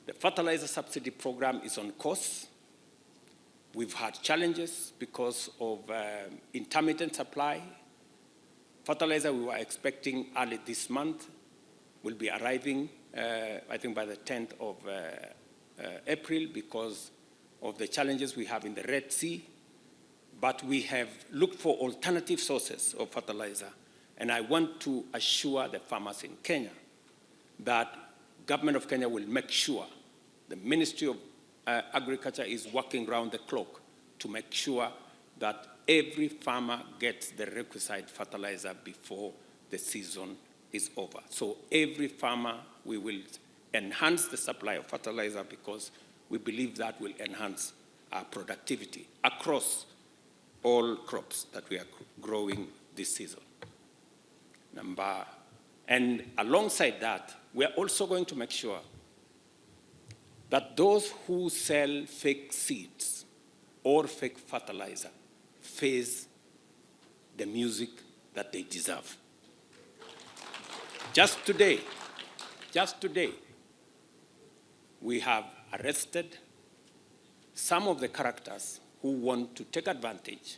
The fertilizer subsidy program is on course. We've had challenges because of intermittent supply. Fertilizer we were expecting early this month will be arriving, I think by the 10th of April because of the challenges we have in the Red Sea. But we have looked for alternative sources of fertilizer. And I want to assure the farmers in Kenya that government of Kenya will make sure the Ministry of Agriculture is working round the clock to make sure that every farmer gets the requisite fertilizer before the season is over. So every farmer, we will enhance the supply of fertilizer because we believe that will enhance our productivity across all crops that we are growing this season. And alongside that, we are also going to make sure that those who sell fake seeds or fake fertilizer face the music that they deserve. Just today, we have arrested some of the characters who want to take advantage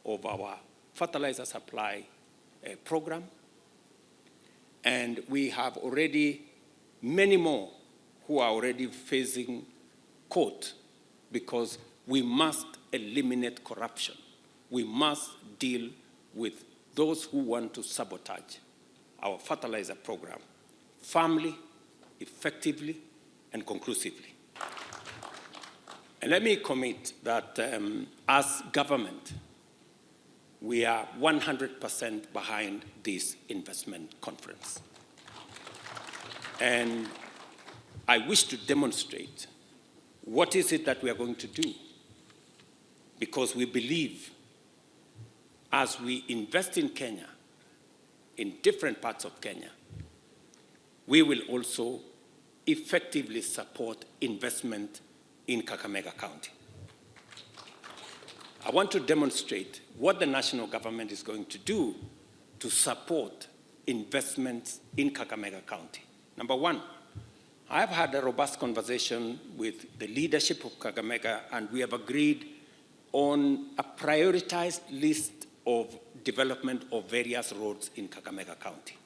of our fertilizer supply program. And we have already many more who are already facing court because we must eliminate corruption. We must deal with those who want to sabotage our fertilizer program firmly, effectively, and conclusively. And let me commit that as government, we are 100% behind this investment conference. And I wish to demonstrate what is it that we are going to do, because we believe as we invest in Kenya, in different parts of Kenya, we will also effectively support investment in Kakamega County. I want to demonstrate what the national government is going to do to support investments in Kakamega County. Number one, I have had a robust conversation with the leadership of Kakamega, and we have agreed on a prioritized list of development of various roads in Kakamega County.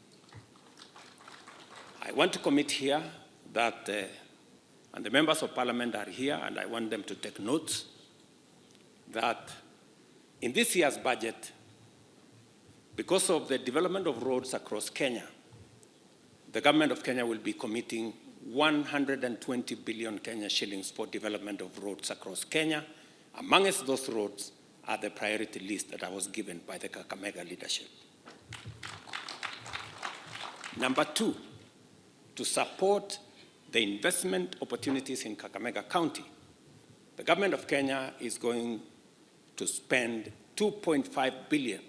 I want to commit here that, and the members of parliament are here, and I want them to take notes, that in this year's budget, because of the development of roads across Kenya, the government of Kenya will be committing 120 billion Kenya shillings for development of roads across Kenya. Amongst those roads are the priority list that I was given by the Kakamega leadership. Number two, to support the investment opportunities in Kakamega County, the government of Kenya is going to spend 2.5 billion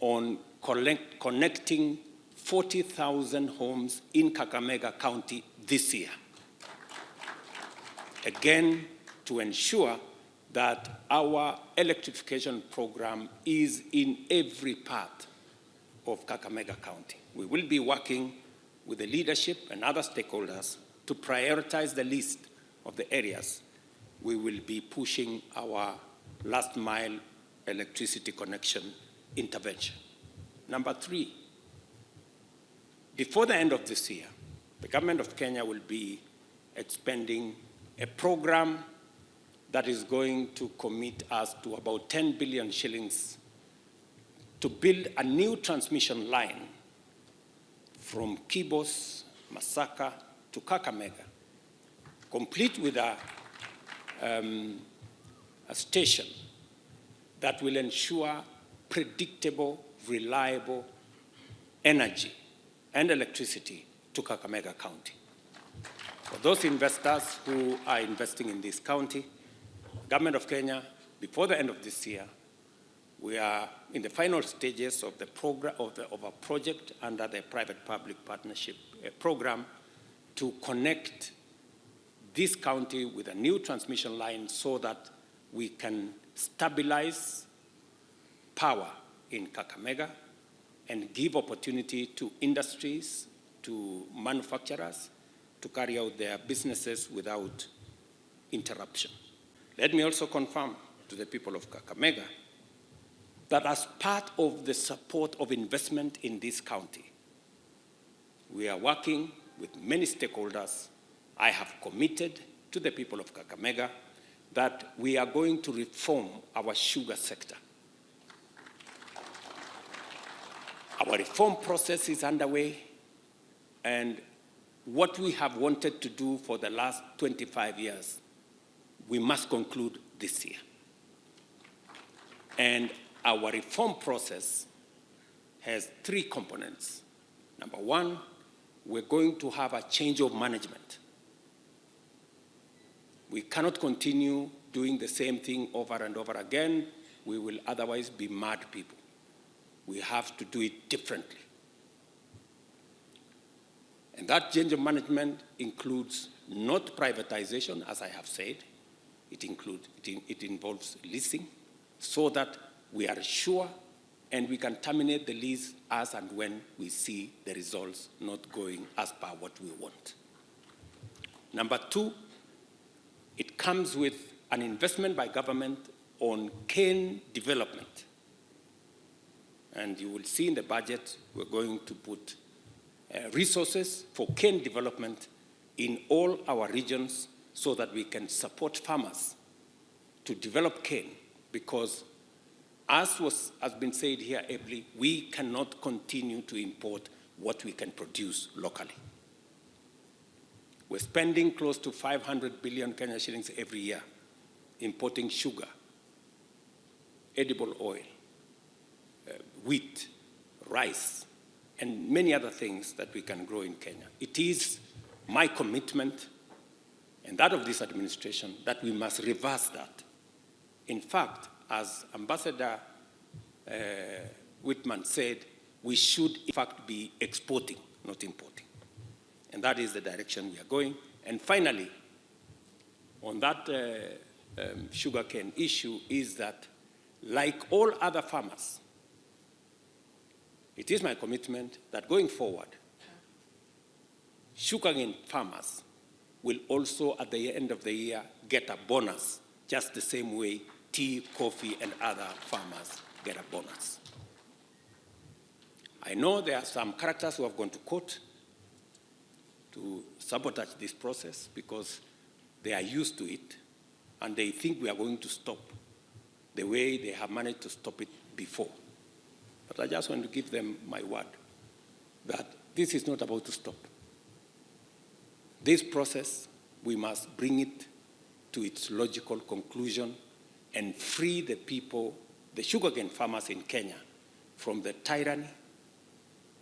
on connecting 40,000 homes in Kakamega County this year. Again, to ensure that our electrification program is in every part of Kakamega County. We will be working with the leadership and other stakeholders to prioritize the list of the areas we will be pushing our last mile electricity connection intervention. Number three, before the end of this year, the government of Kenya will be expending a program that is going to commit us to about 10 billion shillings to build a new transmission line from Kibos, Masaka to Kakamega, complete with a station that will ensure predictable, reliable energy and electricity to Kakamega County. For those investors who are investing in this county, Government of Kenya, before the end of this year, we are in the final stages of the program of a project under the private-public partnership program to connect this county with a new transmission line so that we can stabilize power in Kakamega and give opportunity to industries, to manufacturers, to carry out their businesses without interruption. Let me also confirm to the people of Kakamega that as part of the support of investment in this county, we are working with many stakeholders. I have committed to the people of Kakamega that we are going to reform our sugar sector. Our reform process is underway, and what we have wanted to do for the last 25 years, we must conclude this year. And our reform process has three components. Number one, we're going to have a change of management. We cannot continue doing the same thing over and over again. We will otherwise be mad people. We have to do it differently. And that change of management includes not privatization, as I have said. It involves leasing, so that we are sure and we can terminate the lease as and when we see the results not going as per what we want. Number two, it comes with an investment by government on cane development. And you will see in the budget, we're going to put resources for cane development in all our regions so that we can support farmers to develop cane, because as has been said here ably, we cannot continue to import what we can produce locally. We're spending close to 500 billion Kenya shillings every year importing sugar, edible oil, wheat, rice, and many other things that we can grow in Kenya. It is my commitment and that of this administration that we must reverse that. In fact, as Ambassador Whitman said, we should in fact be exporting, not importing. And that is the direction we are going. And finally, on that sugarcane issue is that, like all other farmers, it is my commitment that going forward, sugarcane farmers will also at the end of the year get a bonus, just the same way tea, coffee, and other farmers get a bonus. I know there are some characters who have gone to court to sabotage this process because they are used to it and they think we are going to stop the way they have managed to stop it before. But I just want to give them my word that this is not about to stop. This process, we must bring it to its logical conclusion and free the people, the sugarcane farmers in Kenya, from the tyranny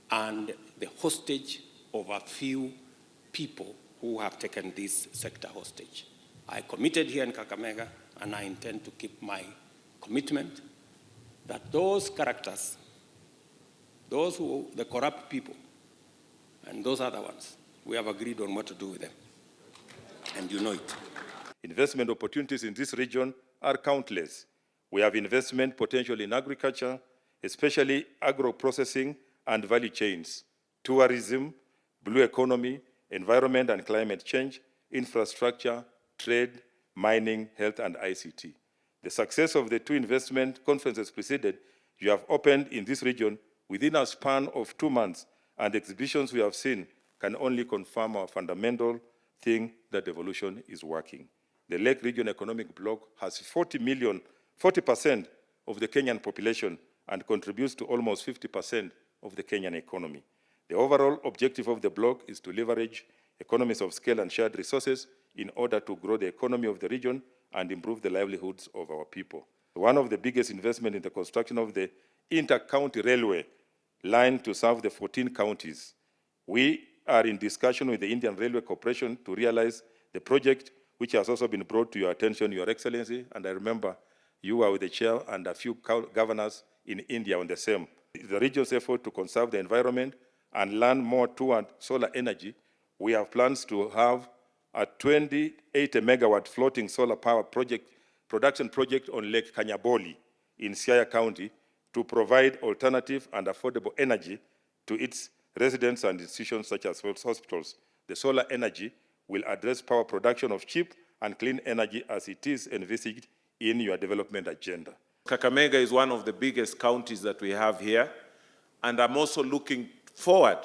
and the hostage of a few people who have taken this sector hostage. I committed here in Kakamega, and I intend to keep my commitment that those characters, the corrupt people, and those other ones, we have agreed on what to do with them. And you know it. Investment opportunities in this region are countless. We have investment potential in agriculture, especially agro-processing and value chains, tourism, blue economy, environment and climate change, infrastructure, trade, mining, health, and ICT. The success of the two investment conferences preceded you have opened in this region within a span of 2 months, and the exhibitions we have seen can only confirm our fundamental thing that devolution is working. The Lake Region Economic Bloc has 40% of the Kenyan population and contributes to almost 50% of the Kenyan economy. The overall objective of the bloc is to leverage economies of scale and shared resources in order to grow the economy of the region and improve the livelihoods of our people. One of the biggest investments in the construction of the inter-county railway line to serve the 14 counties. We are in discussion with the Indian Railway Corporation to realize the project, which has also been brought to your attention, Your Excellency, and I remember you were with the chair and a few governors in India on the same. The region's effort to conserve the environment and learn more toward solar energy, we have plans to have a 28 megawatt floating solar power project, production project on Lake Kanyaboli in Siaya County, to provide alternative and affordable energy to its residents and institutions such as hospitals. The solar energy will address power production of cheap and clean energy as it is envisaged in your development agenda. Kakamega is one of the biggest counties that we have here, and I'm also looking forward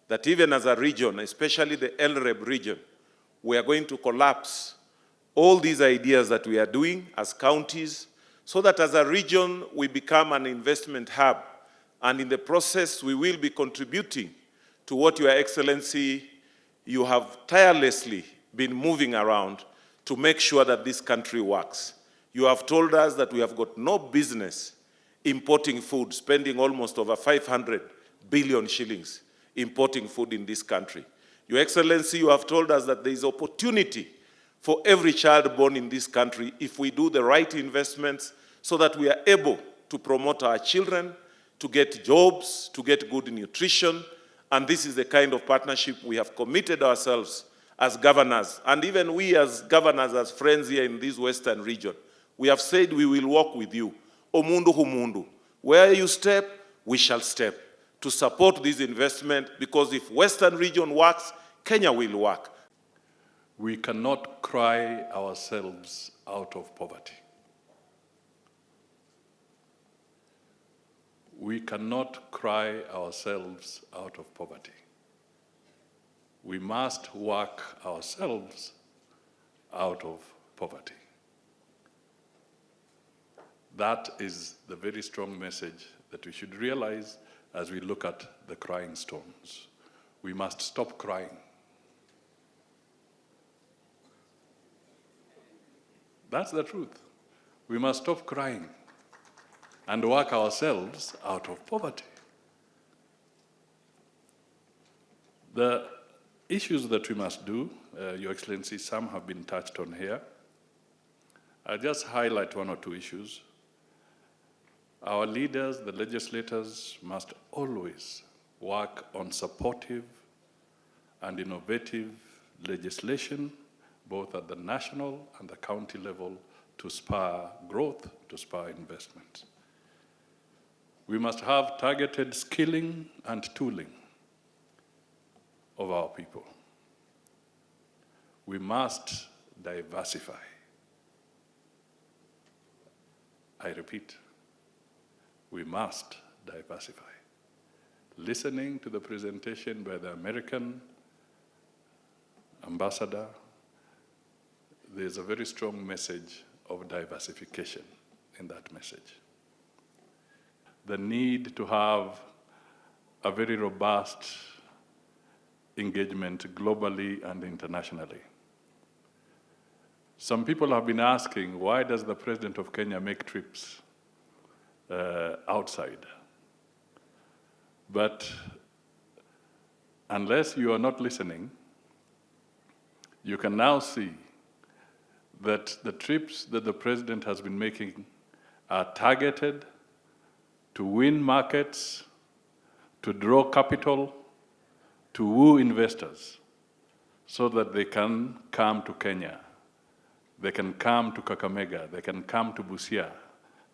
that even as a region, especially the LREB region, we are going to collapse all these ideas that we are doing as counties so that as a region we become an investment hub, and in the process we will be contributing to what Your Excellency, you have tirelessly been moving around to make sure that this country works. You have told us that we have got no business importing food, spending almost over 500 billion shillings importing food in this country. Your Excellency, you have told us that there is opportunity for every child born in this country if we do the right investments so that we are able to promote our children, to get jobs, to get good nutrition. And this is the kind of partnership we have committed ourselves as governors, and even we as governors, as friends here in this western region. We have said we will work with you. Omundu humundu. Where you step, we shall step to support this investment, because if western region works, Kenya will work. We cannot cry ourselves out of poverty. We cannot cry ourselves out of poverty. We must work ourselves out of poverty. That is the very strong message that we should realize as we look at the crying stones. We must stop crying. That's the truth. We must stop crying and work ourselves out of poverty. The issues that we must do, Your Excellency, some have been touched on here. I'll just highlight one or two issues. Our leaders, the legislators, must always work on supportive and innovative legislation, both at the national and the county level, to spur growth, to spur investment. We must have targeted skilling and tooling of our people. We must diversify. I repeat, we must diversify. Listening to the presentation by the American ambassador, there's a very strong message of diversification in that message. The need to have a very robust engagement globally and internationally. Some people have been asking, why does the President of Kenya make trips outside? But unless you are not listening, you can now see that the trips that the President has been making are targeted to win markets, to draw capital, to woo investors, so that they can come to Kenya, they can come to Kakamega, they can come to Busia,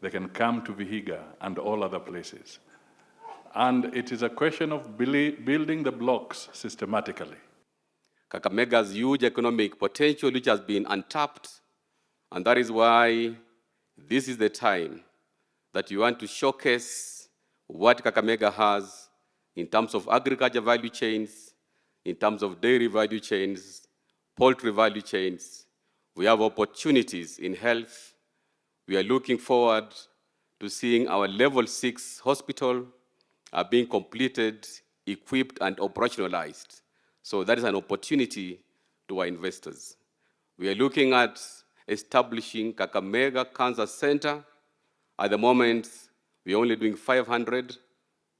they can come to Vihiga and all other places. And it is a question of building the blocks systematically. Kakamega's huge economic potential, which has been untapped, and that is why this is the time that you want to showcase what Kakamega has in terms of agriculture value chains, in terms of dairy value chains, poultry value chains. We have opportunities in health. We are looking forward to seeing our level 6 hospital being completed, equipped, and operationalized. So that is an opportunity to our investors. We are looking at establishing Kakamega Cancer Center. At the moment, we're only doing 500.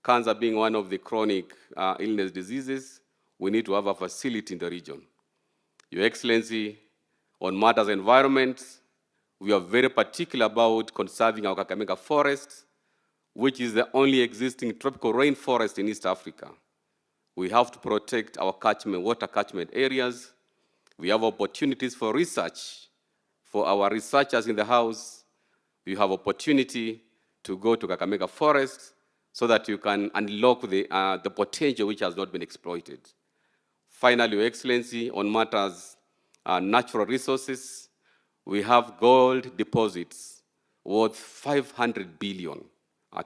Cancer being one of the chronic illness diseases, we need to have a facility in the region. Your Excellency, on matters environment, we are very particular about conserving our Kakamega forest, which is the only existing tropical rainforest in East Africa. We have to protect our water catchment areas. We have opportunities for research. For our researchers in the house, we have opportunity to go to Kakamega Forest so that you can unlock the potential which has not been exploited. Finally, Your Excellency, on matters natural resources, we have gold deposits worth 500 billion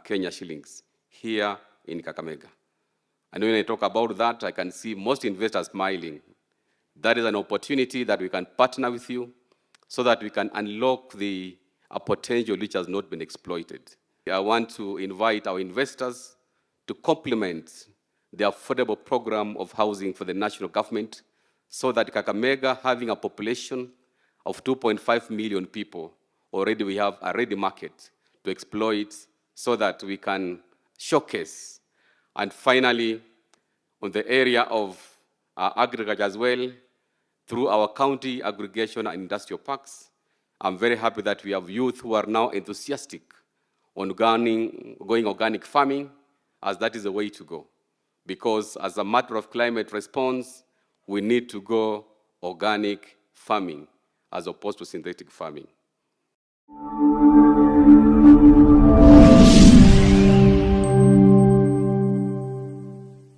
Kenya shillings here in Kakamega. And when I talk about that, I can see most investors smiling. That is an opportunity that we can partner with you so that we can unlock the potential which has not been exploited. I want to invite our investors to complement the affordable program of housing for the national government so that Kakamega, having a population of 2.5 million people, already we have a ready market to exploit so that we can showcase. And finally, on the area of agriculture as well, through our county aggregation and industrial parks, I'm very happy that we have youth who are now enthusiastic on going organic farming, as that is the way to go. Because as a matter of climate response, we need to go organic farming as opposed to synthetic farming.